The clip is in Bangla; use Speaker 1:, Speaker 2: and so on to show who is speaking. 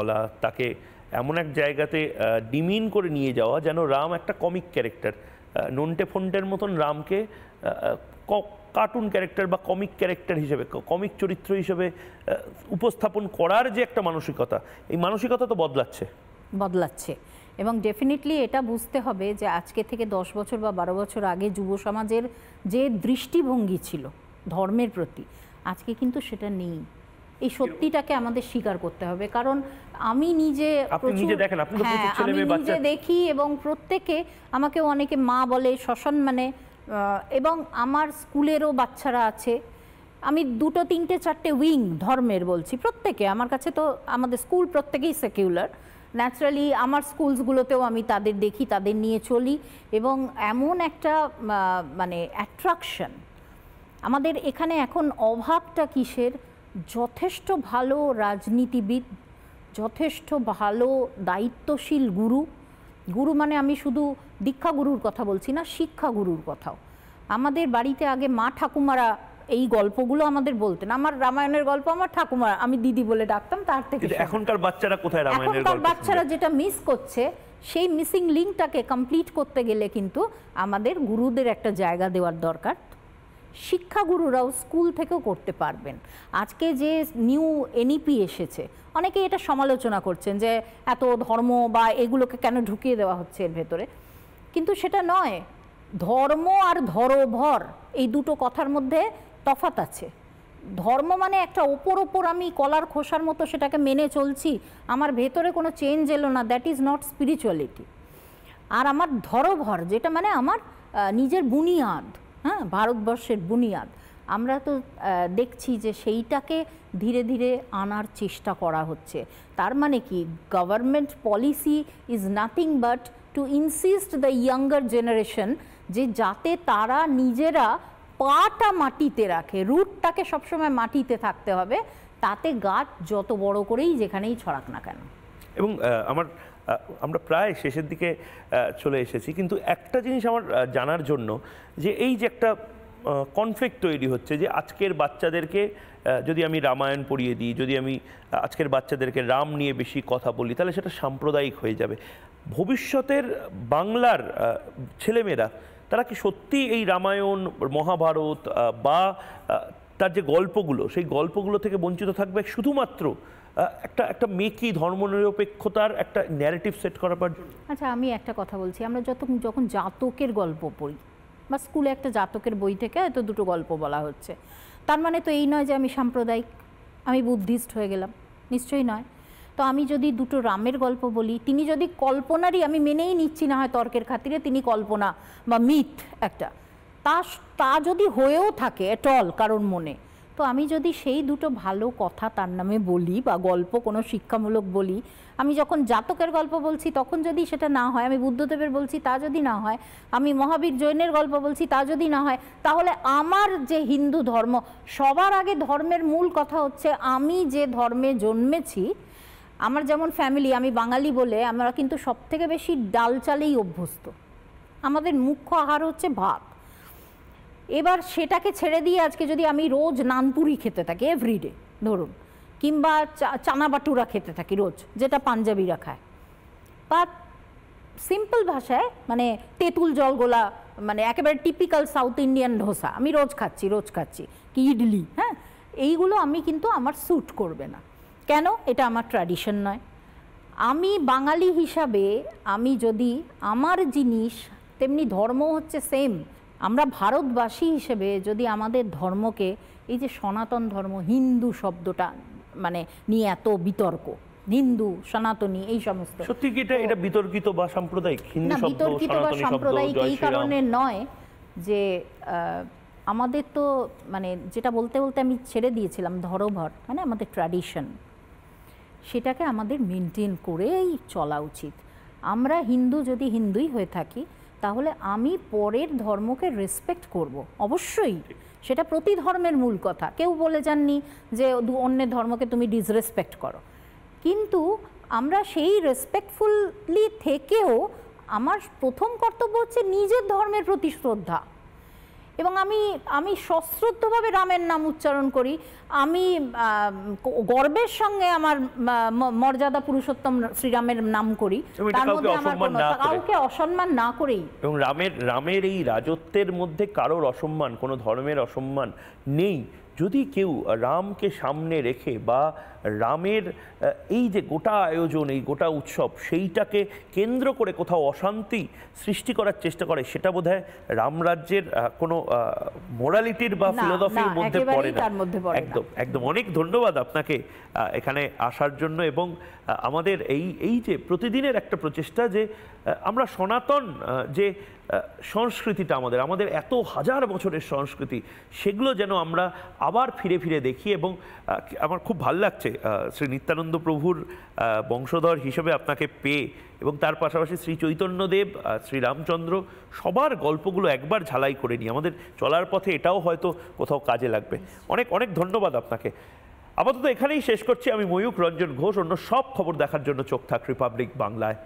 Speaker 1: বলা, তাকে এমন এক জায়গাতে ডিমিন করে নিয়ে যাওয়া যেন রাম একটা কমিক ক্যারেক্টার, নন্টে ফন্টের মতন রামকে কার্টুন ক্যারেক্টার বা কমিক ক্যারেক্টার হিসেবে, কমিক চরিত্র হিসেবে উপস্থাপন করার যে একটা মানসিকতা, এই মানসিকতা তো বদলাচ্ছে।
Speaker 2: এবং ডেফিনেটলি এটা বুঝতে হবে যে আজকে থেকে 10 বছর বা 12 বছর আগে যুব সমাজের যে দৃষ্টিভঙ্গি ছিল ধর্মের প্রতি, আজকে কিন্তু সেটা নেই। এই সত্যিটাকে আমাদের স্বীকার করতে হবে। কারণ আমি নিজে দেখি এবং প্রত্যেকে আমাকে অনেকে মা বলে, সসম্মানে, এবং আমার স্কুলেরও বাচ্চারা আছে। আমি 2, 3, 4 উইং ধর্মের বলছি, প্রত্যেকে আমার কাছে তো আমাদের স্কুল প্রত্যেকেই সেকুলার। ন্যাচারালি আমার স্কুলসগুলোতেও আমি তাদের দেখি, তাদের নিয়ে চলি, এবং এমন একটা মানে অ্যাট্রাকশন আমাদের এখানে এখন। অভাবটা কিসের? যথেষ্ট ভালো রাজনীতিবিদ, যথেষ্ট ভালো দায়িত্বশীল গুরু মানে আমি শুধু দীক্ষাগুরুর কথা বলছি না, শিক্ষাগুরুর কথাও। আমাদের বাড়িতে আগে মা ঠাকুমারা এই গল্পগুলো আমাদের বলতেন। আমার রামায়ণের গল্প আমার ঠাকুমা, আমি দিদি বলে ডাকতাম, তার থেকে।
Speaker 1: এখনকার বাচ্চারা কোথায় রামায়ণের গল্প?
Speaker 2: এখনকার বাচ্চারা যেটা মিস করছে, সেই মিসিং লিঙ্কটাকে কমপ্লিট করতে গেলে কিন্তু আমাদের গুরুদের একটা জায়গা দেওয়ার দরকার। শিক্ষাগুরুরাও স্কুল থেকেও করতে পারবেন। আজকে যে নিউ এনইপি এসেছে, অনেকে এটা সমালোচনা করছেন যে এত ধর্ম বা এগুলোকে কেন ঢুকিয়ে দেওয়া হচ্ছে এর ভেতরে, কিন্তু সেটা নয়। ধর্ম আর ধরোভর এই দুটো কথার মধ্যে তফাৎ আছে। ধর্ম মানে একটা ওপর আমি কলার খোসার মতো সেটাকে মেনে চলছি, আমার ভেতরে কোনো চেঞ্জ এলো না, দ্যাট ইজ নট স্পিরিচুয়ালিটি। আর আমার ধরোভর যেটা মানে আমার নিজের বুনিয়াদ, হ্যাঁ, ভারতবর্ষের বুনিয়াদ, আমরা তো দেখছি যে সেইটাকে ধীরে ধীরে আনার চেষ্টা করা হচ্ছে। তার মানে কি, government policy is nothing but to insist the younger generation যে যাতে তারা নিজেরা পাটা মাটিতে রাখে, রুটটাকে সবসময় মাটিতে থাকতে হবে, তাতে গাছ যত বড় করেই যেখানেই ছড়াক না কেন।
Speaker 1: এবং আমরা প্রায় শেষের দিকে চলে এসেছি, কিন্তু একটা জিনিস আমার জানার জন্য, যে এই যে একটা কনফ্লিক্ট তৈরি হচ্ছে যে আজকের বাচ্চাদেরকে যদি আমি রামায়ণ পড়িয়ে দিই, যদি আমি আজকের বাচ্চাদেরকে রাম নিয়ে বেশি কথা বলি, তাহলে সেটা সাম্প্রদায়িক হয়ে যাবে। ভবিষ্যতের বাংলার ছেলেমেয়েরা তারা কি সত্যি এই রামায়ণ, মহাভারত বা তার যে গল্পগুলো, সেই গল্পগুলো থেকে বঞ্চিত থাকবে শুধুমাত্র একটা মেকি ধর্মনিরপেক্ষতার একটা ন্যারেটিভ সেট করার জন্য?
Speaker 2: আচ্ছা, আমি একটা কথা বলছি, আমরা যখন জাতকের গল্প পড়ি বা স্কুলে একটা জাতকের বই থেকে হয়তো 2টো গল্প বলা হচ্ছে, তার মানে তো এই নয় যে আমি সাম্প্রদায়িক, আমি বুদ্ধিস্ট হয়ে গেলাম, নিশ্চয়ই নয়। তো আমি যদি 2টো রামের গল্প বলি, তিনি যদি কল্পনারই, আমি মেনেই নিচ্ছি না হয় তর্কের খাতিরে তিনি কল্পনা বা মিথ একটা, তা যদি হয়েও থাকে এট অল কারোর মনে, তো আমি যদি সেই 2টো ভালো কথা তার নামে বলি বা গল্প কোনো শিক্ষামূলক বলি, আমি যখন জাতকের গল্প বলছি তখন যদি সেটা না হয়, আমি বুদ্ধদেবের বলছি তা যদি না হয়, আমি মহাবীর জৈনের গল্প বলছি তা যদি না হয়, তাহলে আমার যে হিন্দু ধর্ম, সবার আগে ধর্মের মূল কথা হচ্ছে আমি যে ধর্মে জন্মেছি। আমার যেমন ফ্যামিলি, আমি বাঙালি বলে আমরা কিন্তু সবথেকে বেশি ডাল চালেই অভ্যস্ত, আমাদের মুখ্য আহার হচ্ছে ভাত। এবার সেটাকে ছেড়ে দিয়ে আজকে যদি আমি রোজ নানপুরি খেতে থাকি এভরিডে ধরুন, কিংবা চানা বাটুরা খেতে থাকি রোজ, যেটা পাঞ্জাবিরা খায়, বা সিম্পল ভাষায় মানে তেঁতুল জল গোলা, মানে একেবারে টিপিক্যাল সাউথ ইন্ডিয়ান ধোসা আমি রোজ খাচ্ছি, কি ইডলি, হ্যাঁ, এইগুলো আমি কিন্তু আমার স্যুট করবে না। কেন? এটা আমার ট্র্যাডিশন নয়। আমি বাঙালি হিসাবে আমি যদি আমার জিনিস, তেমনি ধর্ম হচ্ছে সেম। আমরা ভারতবাসী হিসেবে যদি আমাদের ধর্মকে, এই যে সনাতন ধর্ম, হিন্দু শব্দটা মানে নিয়ে এত বিতর্ক, হিন্দু সনাতনী এই সমস্ত,
Speaker 1: সত্যি কি এটা বিতর্কিত বা সাম্প্রদায়িক?
Speaker 2: না, বিতর্কিত বা সাম্প্রদায়িক এই কারণে নয় যে আমাদের তো মানে যেটা বলতে আমি ছেড়ে দিয়েছিলাম, ধরোভর মানে আমাদের ট্র্যাডিশন, সেটাকে আমাদের মেনটেন করেই চলা উচিত। আমরা হিন্দু যদি হিন্দুই হয়ে থাকি, তাহলে আমি পরের ধর্মকে রেসপেক্ট করব, অবশ্যই, সেটা প্রতি ধর্মের মূল কথা। কেউ বলে যাননি যে অন্যের ধর্মকে তুমি ডিসরেসপেক্ট করো, কিন্তু আমরা সেই রেসপেক্টফুলি থেকেও আমার প্রথম কর্তব্য হচ্ছে নিজের ধর্মের প্রতি শ্রদ্ধা। এবং আমি সশ্রদ্ধভাবে রামের নাম উচ্চারণ করি। আমি গর্বের সঙ্গে আমার মর্যাদা পুরুষোত্তম শ্রীরামের নাম করি, তার মধ্যে আমার কাউকে অসম্মান না করেই।
Speaker 1: এবং রামের এই রাজত্বের মধ্যে কারোর অসম্মান, কোনো ধর্মের অসম্মান নেই। যদি কেউ রামকে সামনে রেখে বা রামের এই যে গোটা আয়োজন, এই গোটা উৎসব, সেইটাকে কেন্দ্র করে কোথাও অশান্তি সৃষ্টি করার চেষ্টা করে, সেটা বোধহয় রামরাজ্যের কোনো মোরালিটির বা ফিলোসফির মধ্যে পড়ে না। একদম একদম। অনেক ধন্যবাদ আপনাকে এখানে আসার জন্য, এবং আমাদের এই যে প্রতিদিনের একটা প্রচেষ্টা যে আমরা সনাতন যে সংস্কৃতিটা আমাদের এত হাজার বছরের সংস্কৃতি, সেগুলো যেন আমরা আবার ফিরে ফিরে দেখি। এবং আমার খুব ভালো লাগছে শ্রী নিত্যানন্দ প্রভুর বংশধর হিসেবে আপনাকে পেয়ে, এবং তার পাশাপাশি শ্রী চৈতন্যদেব, শ্রী রামচন্দ্র, সবার গল্পগুলো একবার ঝালাই করে নিই। আমাদের চলার পথে এটাও হয়তো কোথাও কাজে লাগবে। অনেক অনেক ধন্যবাদ আপনাকে। আপাতত এখানেই শেষ করছি। আমি ময়ূক রঞ্জন ঘোষ। অন্য সব খবর দেখার জন্য চোখ থাক রিপাবলিক বাংলায়।